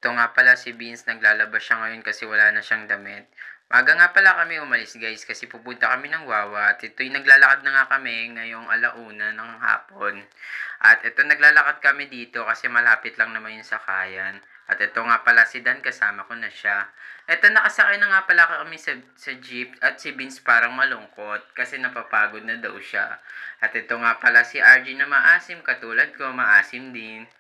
Ito nga pala si Vince, naglalabas siya ngayon kasi wala na siyang damit. Maga nga pala kami umalis guys kasi pupunta kami ng Wawa at ito'y naglalakad na nga kami ngayong alauna ng hapon. At ito naglalakad kami dito kasi malapit lang naman yung sakayan. At ito nga pala si Dan, kasama ko na siya. Ito nakasakay na nga pala kami sa jeep at si Vince parang malungkot kasi napapagod na daw siya. At ito nga pala si RG na maasim, katulad ko maasim din.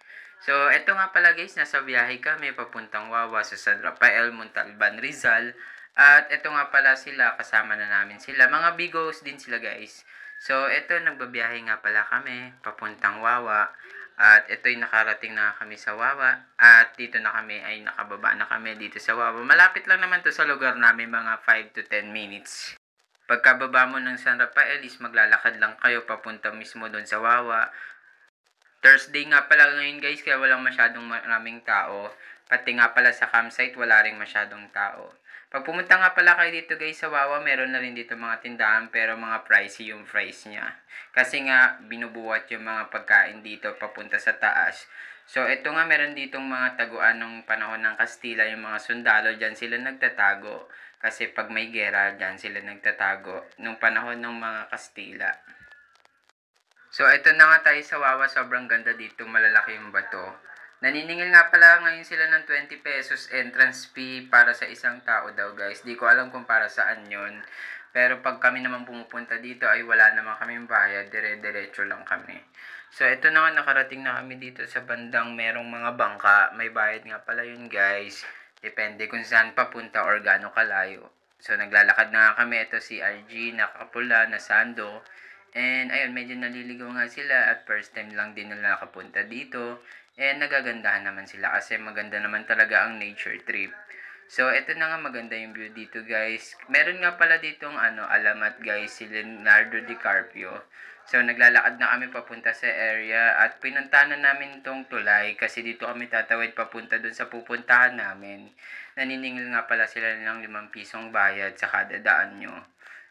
So, eto nga pala guys, nasa biyahe kami papuntang Wawa sa San Rafael, Montalban, Rizal. At eto nga pala sila, kasama na namin sila. Mga bigos din sila guys. So, eto, nagbabiyahe nga pala kami papuntang Wawa. At eto'y nakarating na kami sa Wawa. At dito na kami, ay nakababa na kami dito sa Wawa. Malapit lang naman to sa lugar namin, mga 5 to 10 minutes. Pagkababa mo ng San Rafael is maglalakad lang kayo papunta mismo doon sa Wawa. Thursday nga pala ngayon guys, kaya walang masyadong maraming tao. Pati nga pala sa campsite, wala ring masyadong tao. Pag pumunta nga pala kayo dito guys sa Wawa, meron na rin dito mga tindahan pero mga pricey yung price niya. Kasi nga, binubuhat yung mga pagkain dito papunta sa taas. So, ito nga meron ditong mga taguan ng panahon ng Kastila, yung mga sundalo, dyan sila nagtatago. Kasi pag may gera, dyan sila nagtatago nung panahon ng mga Kastila. So, ito na nga tayo sa Wawa. Sobrang ganda dito. Malalaki yung bato. Naniningil nga pala ngayon sila ng 20 pesos entrance fee para sa isang tao daw, guys. Di ko alam kung para saan yon. Pero pag kami naman pumupunta dito ay wala naman kaming bayad. Dire-diretso lang kami. So, ito na nga. Nakarating na kami dito sa bandang merong mga bangka. May bayad nga pala yun, guys. Depende kung saan papunta or gaano kalayo. So, naglalakad na nga kami. Ito si RG, nakapula, na sando. And ayun, medyo naliligaw nga sila at first time lang din nila nakapunta dito. And nagagandahan naman sila kasi maganda naman talaga ang nature trip. So, ito na nga, maganda yung view dito guys. Meron nga pala ditong alamat guys, si Leonardo DiCaprio. So, naglalakad na kami papunta sa area at pinuntahan na namin tong tulay kasi dito kami tatawid papunta dun sa pupuntahan namin. Naniningil nga pala sila ng 5 pisong bayad sa kada daan nyo.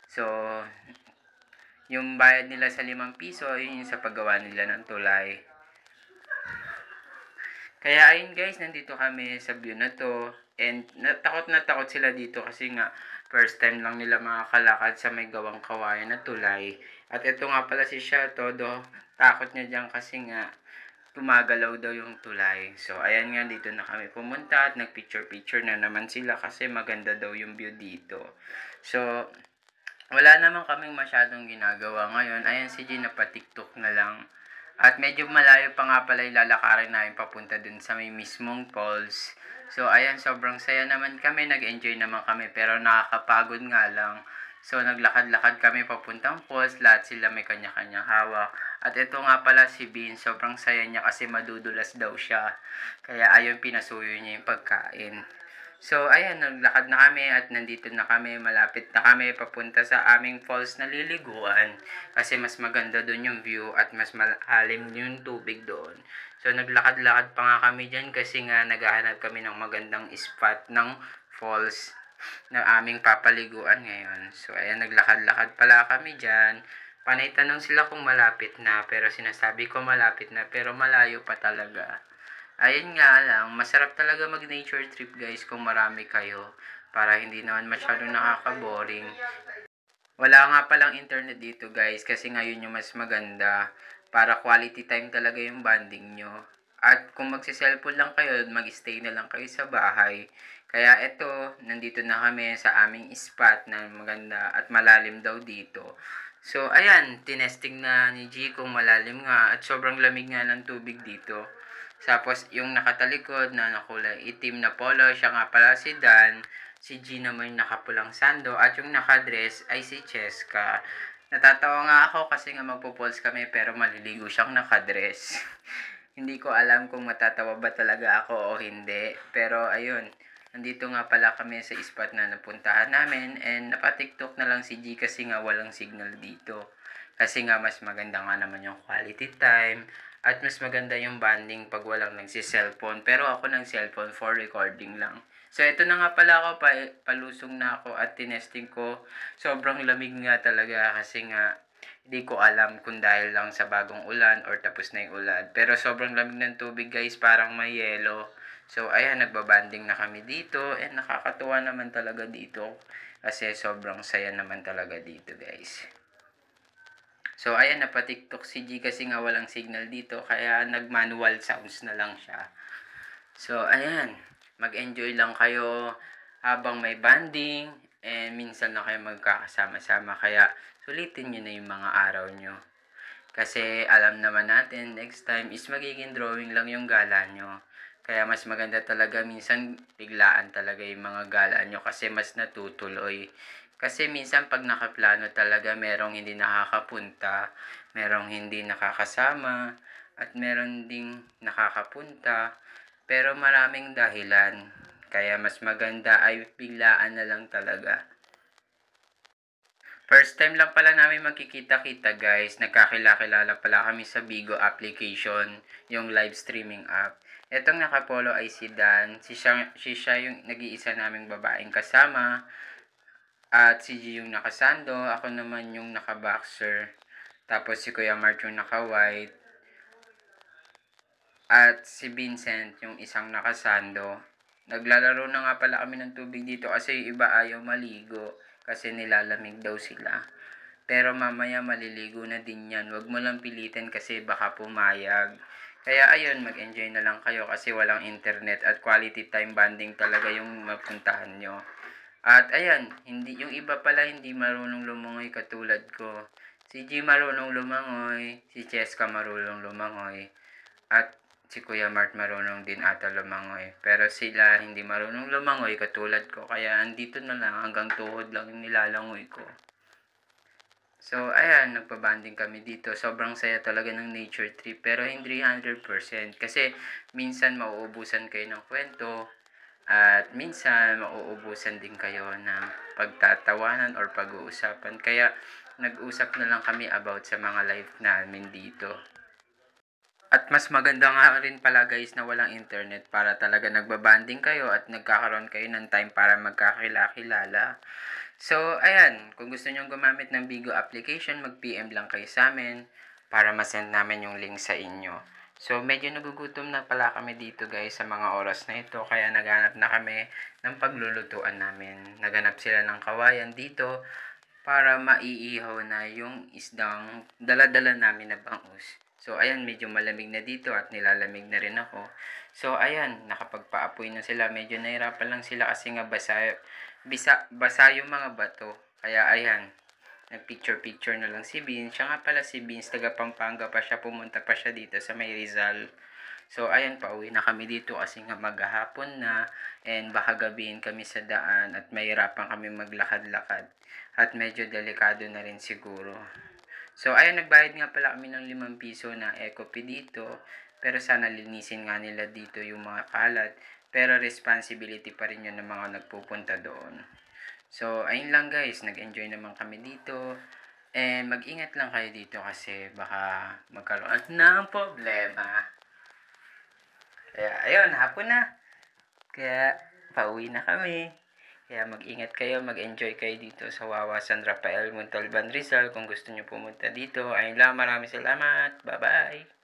So, yung bayad nila sa 5 piso, yun yung sa paggawa nila ng tulay. Kaya ayun guys, nandito kami sa view na to. And natakot na takot sila dito kasi nga first time lang nila makakalakad sa may gawang kawayan na tulay. At ito nga pala si Shia, todo takot niya dyan kasi nga gumagalaw daw yung tulay. So ayan nga, dito na kami pumunta at nagpicture-picture na naman sila kasi maganda daw yung view dito. So wala naman kaming masyadong ginagawa ngayon. Ayan si G, napa-TikTok na lang. At medyo malayo pa nga pala ilalakarin namin papunta dun sa may mismong falls. So ayan, sobrang saya naman kami. Nag-enjoy naman kami pero nakakapagod nga lang. So naglakad-lakad kami papuntang falls. Lahat sila may kanya-kanyang hawak. At ito nga pala si Bean, sobrang saya niya kasi madudulas daw siya. Kaya ayun, pinasuyo niya yung pagkain. So, ayan, naglakad na kami at nandito na kami, malapit na kami papunta sa aming falls na liliguan kasi mas maganda doon yung view at mas malalim yung tubig doon. So, naglakad-lakad pa nga kami dyan kasi nga naghahanap kami ng magandang spot ng falls na aming papaliguan ngayon. So, ayan, naglakad-lakad pala kami dyan. Panay tanong sila kung malapit na, pero sinasabi ko malapit na, pero malayo pa talaga. Ayun nga lang, masarap talaga mag-nature trip guys kung marami kayo para hindi naman masyadong nakaka-boring. Wala nga palang internet dito guys kasi ngayon yung mas maganda para quality time talaga yung bonding nyo. At kung magsi-cellphone lang kayo, mag-stay na lang kayo sa bahay. Kaya eto, nandito na kami sa aming spot na maganda at malalim daw dito. So ayan, tinesting na ni G kung malalim nga at sobrang lamig nga ng tubig dito. Tapos yung nakatalikod na nakulay itim na polo, siya nga pala si Dan. Si G naman yung nakapulang sando at yung nakadress ay si Cheska. Natatawa nga ako kasi nga magpo-pulse kami pero maliligo siyang nakadress. Hindi ko alam kung matatawa ba talaga ako o hindi. Pero ayun, nandito nga pala kami sa spot na napuntahan namin and napatiktok na lang si G kasi nga walang signal dito. Kasi nga mas maganda nga naman yung quality time at mas maganda yung bonding pag walang nagsi-cellphone. Pero ako ng cellphone for recording lang. So, ito na nga pala ako, palusong na ako at tinesting ko. Sobrang lamig nga talaga kasi nga hindi ko alam kung dahil lang sa bagong ulan or tapos na yung ulan. Pero sobrang lamig ng tubig guys, parang may yelo. So, ayan, nagbabanding na kami dito. And nakakatuwa naman talaga dito. Kasi sobrang saya naman talaga dito, guys. So, ayan, napatiktok si G kasi nga walang signal dito. Kaya nag-manual sounds na lang siya. So, ayan. Mag-enjoy lang kayo habang may banding. And minsan na kayo magkakasama-sama. Kaya, sulitin nyo na yung mga araw nyo. Kasi alam naman natin, next time is magiging drawing lang yung gala nyo. Kaya mas maganda talaga minsan biglaan talaga yung mga gala nyo kasi mas natutuloy. Kasi minsan pag nakaplano talaga merong hindi nakakapunta, merong hindi nakakasama, at meron ding nakakapunta. Pero maraming dahilan. Kaya mas maganda ay biglaan na lang talaga. First time lang pala namin magkikita-kita guys. Nagkakilala pala kami sa Bigo application, yung live streaming app. Etong nakapolo ay si Dan. Si siya yung nag-iisa naming babaeng kasama. At si G yung nakasando. Ako naman yung naka-boxer. Tapos si Kuya Mart yung naka-white. At si Vincent yung isang nakasando. Naglalaro na nga pala kami ng tubig dito kasi yung iba ayaw maligo. Kasi nilalamig daw sila. Pero mamaya maliligo na din yan. Huwag mo lang pilitin kasi baka pumayag. Kaya ayun, mag-enjoy na lang kayo kasi walang internet at quality time bonding talaga yung mapuntahan nyo. At ayan, yung iba pala hindi marunong lumangoy katulad ko. Si G marunong lumangoy, si Cheska marunong lumangoy, at si Kuya Mart marunong din ata lumangoy. Pero sila hindi marunong lumangoy katulad ko. Kaya andito na lang hanggang tuhod lang yung nilalangoy ko. So, ayan, nagpabanding kami dito. Sobrang saya talaga ng nature trip. Pero hindi 100%. Kasi, minsan mauubusan kayo ng kwento. At minsan, mauubusan din kayo ng pagtatawanan or pag-uusapan. Kaya, nag-usap na lang kami about sa mga life namin dito. At mas maganda nga rin pala guys na walang internet para talaga nagbabanding kayo at nagkakaroon kayo ng time para magkakilala. So, ayan, kung gusto nyo gumamit ng Bigo application, mag-PM lang kayo sa amin para masend namin yung link sa inyo. So, medyo nagugutom na pala kami dito guys sa mga oras na ito, kaya naghanap na kami ng paglulutuan namin. Naghanap sila ng kawayan dito para maiihaw na yung isdang dala-dala namin na bangus. So, ayan, medyo malamig na dito at nilalamig na rin ako. So, ayan, nakapagpaapoy na sila. Medyo nahirapan lang sila kasi nga basa yung mga bato. Kaya, ayan, nagpicture-picture na lang si Vince. Siya nga pala si Vince, taga Pampanga pa siya. Pumunta pa siya dito sa may Rizal. So, ayan, pauwi na kami dito kasi nga maghahapon na. And baka gabihin kami sa daan at mahirapan kami maglakad-lakad. At medyo delikado na rin siguro. So, ayun, nagbayad nga pala kami ng 5 piso na Ecopi dito. Pero sana linisin nga nila dito yung mga kalat. Pero responsibility pa rin yun ng mga nagpupunta doon. So, ayun lang guys. Nag-enjoy naman kami dito. And mag-ingat lang kayo dito kasi baka magkaroon ng problema. Kaya, ayun, hapon na. Kaya, pauwi na kami. Kaya mag-ingat kayo, mag-enjoy kayo dito sa Wawa San Rafael, Montalban, Rizal. Kung gusto nyo pumunta dito, ayun lang, maraming salamat. Bye-bye!